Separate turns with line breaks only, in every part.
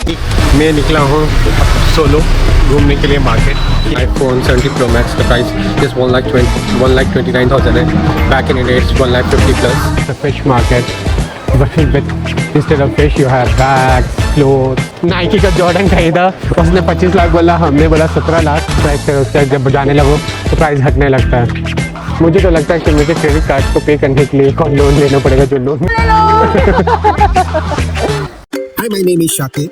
मैं निकला हूँ सोलो घूमने के लिए मार्केट। आईफोन 70 Pro Max का प्राइस जस्ट 1,29,000 है। Back in India it's 1,50,000 plus. Fish market but instead of fish you have bags cloth. Nike का जॉर्डन खरीदा, उसने 25 लाख बोला, हमने बोला 17 लाख प्राइस। उसका जब जाने लगो तो प्राइस घटने लगता है। मुझे तो लगता है कि मुझे क्रेडिट कार्ड को पे करने के लिए कौन लोन लेना पड़ेगा, जो loan.
Hi, my name is Shakib.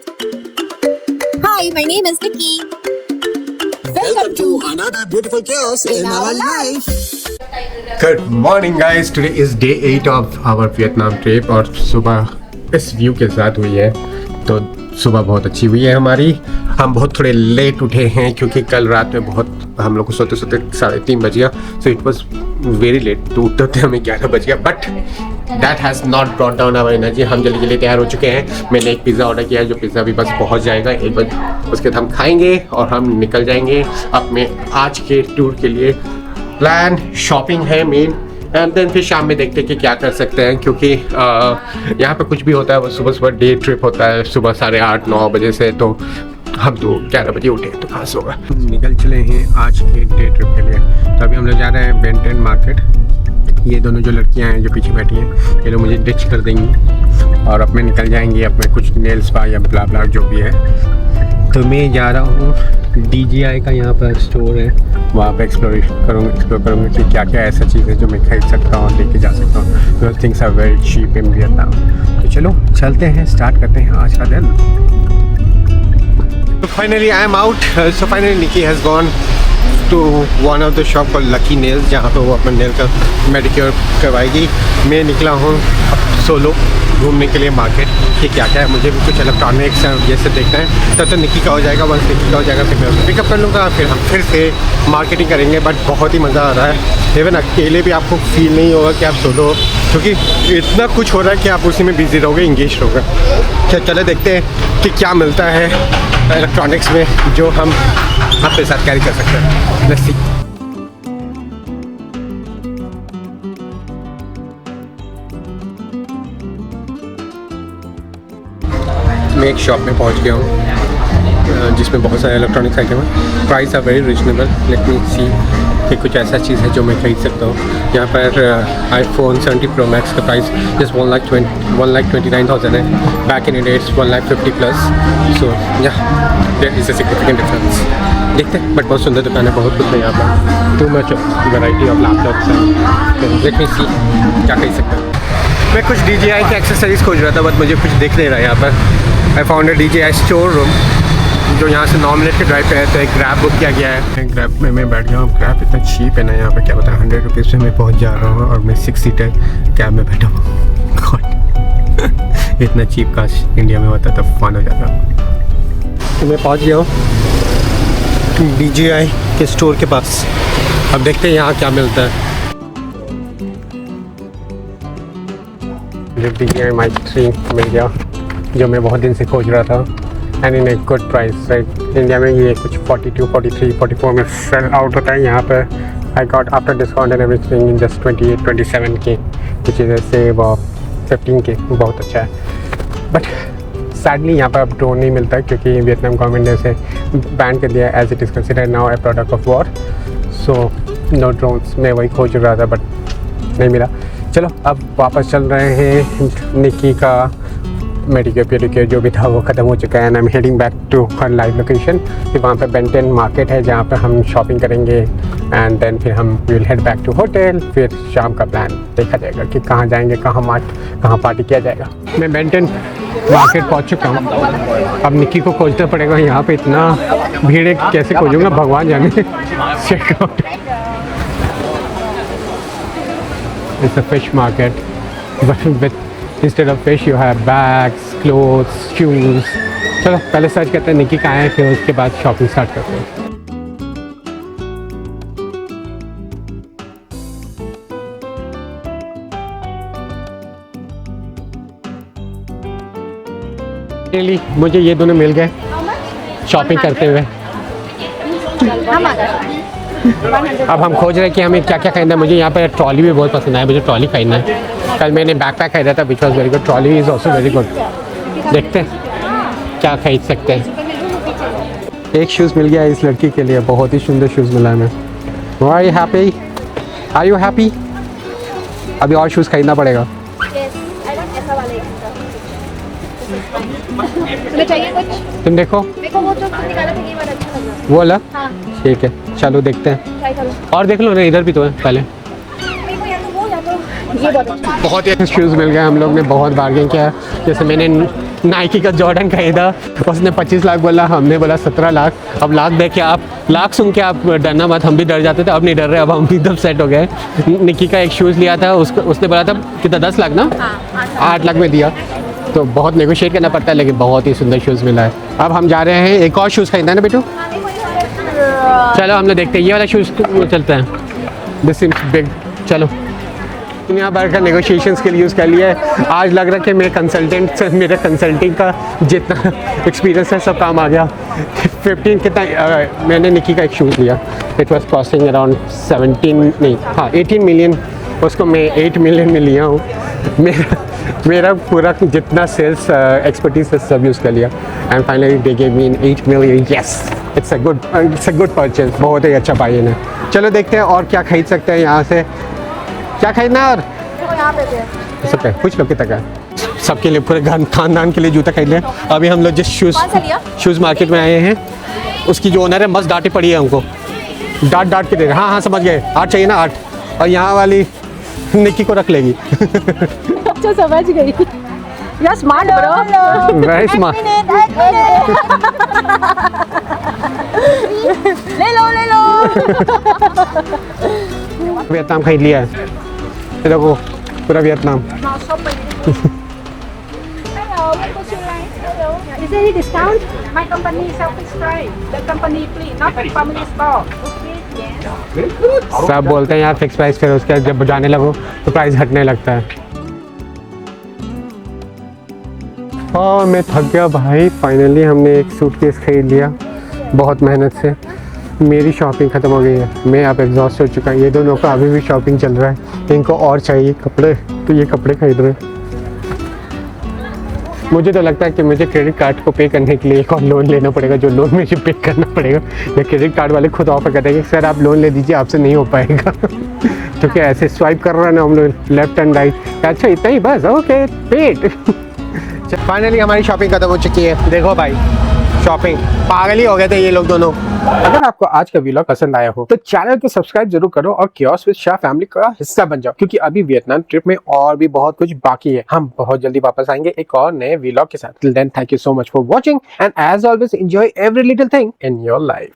Hi, my name is Nikki.
Welcome to another beautiful chaos in our life.
Good morning guys, today is day 8 of our Vietnam trip और सुबह इस व्यू के साथ हुई है। तो सुबह बहुत अच्छी हुई है हमारी। हम बहुत थोड़े लेट उठे हैं क्योंकि कल रात में बहुत हम लोग को सोते सोते 3:30 बज गया। So it was very late, तो उठते हमें 11 बज गया। But that has not brought down our energy. हम जल्दी जल्दी तैयार हो चुके हैं। मैंने एक पिज़्ज़ा ऑर्डर किया है, जो पिज़्ज़ा भी बस पहुंच जाएगा 1 बजे। उसके बाद हम खाएंगे और हम निकल जाएंगे अपने आज के टूर के लिए। प्लान शॉपिंग है मेन, एंड देन फिर शाम में देखते हैं कि क्या कर सकते हैं, क्योंकि यहाँ पे कुछ भी होता है वो सुबह सुबह डे ट्रिप होता है, सुबह 8:30-9 बजे से। तो हम तो 11 बजे उठे तो खास होगा। निकल चले हैं आज के डे ट्रिप के लिए। तो अभी हम लोग जा रहे हैं बेन 10 मार्केट। ये दोनों जो लड़कियां हैं जो पीछे बैठी हैं, ये लोग मुझे डिच कर देंगी और अब मैं निकल जाएंगी अपने कुछ नेल स्पा या ब्ला ब्ला जो भी है। तो मैं जा रहा हूँ DJI का, यहाँ पर स्टोर है, वहाँ पे एक्सप्लोर करूँगा कि क्या क्या ऐसा चीज़ है जो मैं खरीद सकता हूँ, लेके जा सकता हूँ। Because things are very cheap in Vietnam. तो चलो चलते हैं, स्टार्ट करते हैं आज का दिन। So finally I am out. So finally Nikki has gone to one of the shop called Lucky Nails, जहाँ पे वो अपने नेल का मेडिक्योर करवाएगी। मैं निकला हूँ सोलो घूमने के लिए मार्केट कि क्या क्या है। मुझे भी कुछ इलेक्ट्रॉनिक्स ये सब देखना है। तब तो निक्की का हो जाएगा, वंस निक्की का हो जाएगा फिर मैं उसको पिकअप कर लूँगा, फिर हम फिर से मार्केटिंग करेंगे। बट बहुत ही मज़ा आ रहा है। इवन अकेले भी आपको फील नहीं होगा कि आप सोलो हो, क्योंकि इतना कुछ हो रहा है कि आप उसी में बिजी रहोगे, इंगेज रहोगे। चलो देखते हैं कि क्या मिलता है इलेक्ट्रॉनिक्स में जो हम अपने साथ कैरी कर सकते हैं। Let's see. मैं एक शॉप में पहुंच गया हूँ जिसमें बहुत सारे इलेक्ट्रॉनिक्स आइटम हैं। Price are very reasonable. Let me see कि कुछ ऐसा चीज़ है जो मैं खरीद सकता हूँ। यहाँ पर आईफोन 70 Pro Max का प्राइस जस्ट 1,29,000 है। Back in India it's 1,50,000 plus. So yeah there is a significant difference. देखते हैं, बट बहुत सुंदर दुकान है, बहुत कुछ है यहाँ पर। Too much variety of laptops. Let me see क्या खरीद सकता हूँ। मैं कुछ DJI के एक्सेसरीज खोज रहा था, बट मुझे कुछ दिख नहीं रहा है यहाँ पर। I found a DJI store room जो यहाँ से 9 मिनट के ड्राइव पे है। तो एक ग्रैब बुक किया गया है। ग्रैब में मैं बैठ गया हूँ। ग्रैब इतना चीप है ना यहाँ पे, क्या पता 100 रुपीज़ से मैं पहुँच जा रहा हूँ और मैं 6 सीटर कैब में बैठा हूँ। इतना चीप काश इंडिया में होता तो फन हो जाता। तो मैं पहुँच गया हूँ DJI के स्टोर के पास। अब देखते हैं यहाँ क्या मिलता है। मुझे DJI Mic 3 मिल गया, जो मैं बहुत दिन से खोज रहा था, and in a good price. Right, India में ये कुछ 42, 43, 44 में सेल आउट होता है। यहाँ पर I got after discount and everything in just 28, 27 के, कुछ ऐसे 15 के। बहुत अच्छा है। बट सैडली यहाँ पर अब ड्रोन नहीं मिलता, क्योंकि वियतनाम गवर्नमेंट ने इसे बैन कर दिया as it is considered now a product of war. So no drones. मैं वही खोज रहा था बट नहीं मिला। चलो अब वापस चल रहे हैं। निक्की का मेडिक्योर पेडिक्योर जो भी था वो ख़त्म हो चुका है, and I am heading back to her live location. फिर वहाँ पे बेन 10 मार्केट है जहाँ पे हम शॉपिंग करेंगे, एंड देन फिर हम will head back to hotel. फिर शाम का प्लान देखा जाएगा कि कहाँ जाएंगे, कहाँ पार्टी किया जाएगा। मैं बेन 10 मार्केट पहुँच चुका हूँ। अब निक्की को खोजना पड़ेगा। यहाँ पे इतना भीड़ है, कैसे खोजूँगा भगवान जाने। Checkout. It's a fish market, but instead of fish you have bags, clothes, shoes. चलो पहले सर्च करते हैं निक्की कहाँ है, फिर उसके बाद शॉपिंग स्टार्ट करते हैं। मुझे ये दोनों मिल गए शॉपिंग करते हुए। अब हम खोज रहे हैं कि हमें क्या क्या खरीदना है। मुझे यहाँ पर ट्रॉली भी बहुत पसंद आया, मुझे ट्रॉली खरीदना है। कल मैंने बैकपैक खरीदा था which was very good. Trolley is also very good. देखते हैं क्या खरीद सकते हैं। एक शूज़ मिल गया इस लड़की के लिए, बहुत ही सुंदर शूज़ मिला हमें। Are you happy? Are you happy? अभी और शूज़ खरीदना पड़ेगा।
तुम्हें चाहिए कुछ?
तुम देखो,
मेरे को वो जो निकाला था ये वाला अच्छा लग रहा
वो वाला
हाँ
ठीक है, चलो देखते हैं।
ट्राई करो।
और देख लो ना, इधर भी तो है पहले।
मेरे को या तो वो या तो ये बहुत अच्छा है।
बहुत ही अच्छे शूज़ मिल गए, हम लोग ने बहुत बार्गेन किया। जैसे मैंने नाइकी का जॉर्डन खरीदा, उसने 25 लाख बोला, हमने बोला 17 लाख। अब लाख देख के आप, लाख सुन के आप डरना मत, हम भी डर जाते थे, अब नहीं डर रहे, अब हम भी एकदम सेट हो गए। निकी का एक शूज़ लिया था, उसने बोला था कितना 10 लाख ना, 8 लाख में दिया, तो बहुत नेगोशिएट करना पड़ता है, लेकिन बहुत ही सुंदर शूज़ मिला है। अब हम जा रहे हैं, एक और शूज़ खरीदना है ना बेटू, चलो हम लोग देखते हैं, ये वाला शूज़ चलते हैं, दिस सिम्स बिग। चलो दुनिया भर का नेगोशिएशंस के लिए यूज़ कर लिया है। आज लग रहा है कि मेरे कंसल्टेंट से मेरे कंसल्टिंग का जितना एक्सपीरियंस है सब काम आ गया। 15 कितना मैंने निकी का एक शूज़ लिया, it was costing around 18 million, उसको मैं 8 मिलियन में लिया हूँ। मेरा पूरा जितना सेल्स एक्सपर्टीज है सब यूज़ कर लिया, and finally they gave me 8 million. Yes, it's a good purchase, बहुत ही अच्छा पाई है। चलो देखते हैं और क्या खरीद सकते हैं यहाँ से, क्या खरीदना है। और
यहाँ पे है
सब है, कुछ लोग की तक है, सबके लिए पूरे खानदान के लिए जूता खरीद लिया। अभी हम लोग जिस शूज़ मार्केट में आए हैं, उसकी जो ओनर है मस्त डांटे पड़ी है हमको, डांट के दे रहे। हाँ समझ गए, 8 चाहिए ना 8, और यहाँ वाली निकी को रख लेगी।
अच्छा समझ गई। You smart bro,
very smart.
ले लो
वियतनाम खरीद लिया है, ये देखो पूरा Vietnam.
Is there any discount? My company is self-described. The company free, not the family store.
सब बोलते हैं यार फिक्स प्राइस, फिर उसके बाद जब जाने लगो तो प्राइस हटने लगता है। और मैं थक गया भाई, फाइनली हमने एक सूटकेस खरीद लिया बहुत मेहनत से। मेरी शॉपिंग ख़त्म हो गई है, मैं अब एग्जॉस्ट हो चुका हूँ। ये दोनों का अभी भी शॉपिंग चल रहा है, इनको और चाहिए कपड़े, तो ये कपड़े खरीद रहे हैं। मुझे तो लगता है कि मुझे क्रेडिट कार्ड को पे करने के लिए एक और लोन लेना पड़ेगा, जो लोन मुझे पे करना पड़ेगा। या क्रेडिट कार्ड वाले खुद ऑफर करते हैं कि सर आप लोन ले दीजिए, आपसे नहीं हो पाएगा। तो क्या ऐसे स्वाइप कर रहा है ना हम लोग लेफ्ट एंड राइट। अच्छा इतना ही बस, ओके पेड। फाइनली हमारी शॉपिंग खत्म हो चुकी है। देखो भाई, शॉपिंग पागल ही हो गए थे ये लोग दोनों। अगर आपको आज का व्लॉग पसंद आया हो तो चैनल को सब्सक्राइब जरूर करो और कियोस्क विद शाह फैमिली का हिस्सा बन जाओ, क्योंकि अभी वियतनाम ट्रिप में और भी बहुत कुछ बाकी है। हम बहुत जल्दी वापस आएंगे एक और नए व्लॉग के साथ। Till then thank you so much for watching, and as always enjoy every little thing in your life.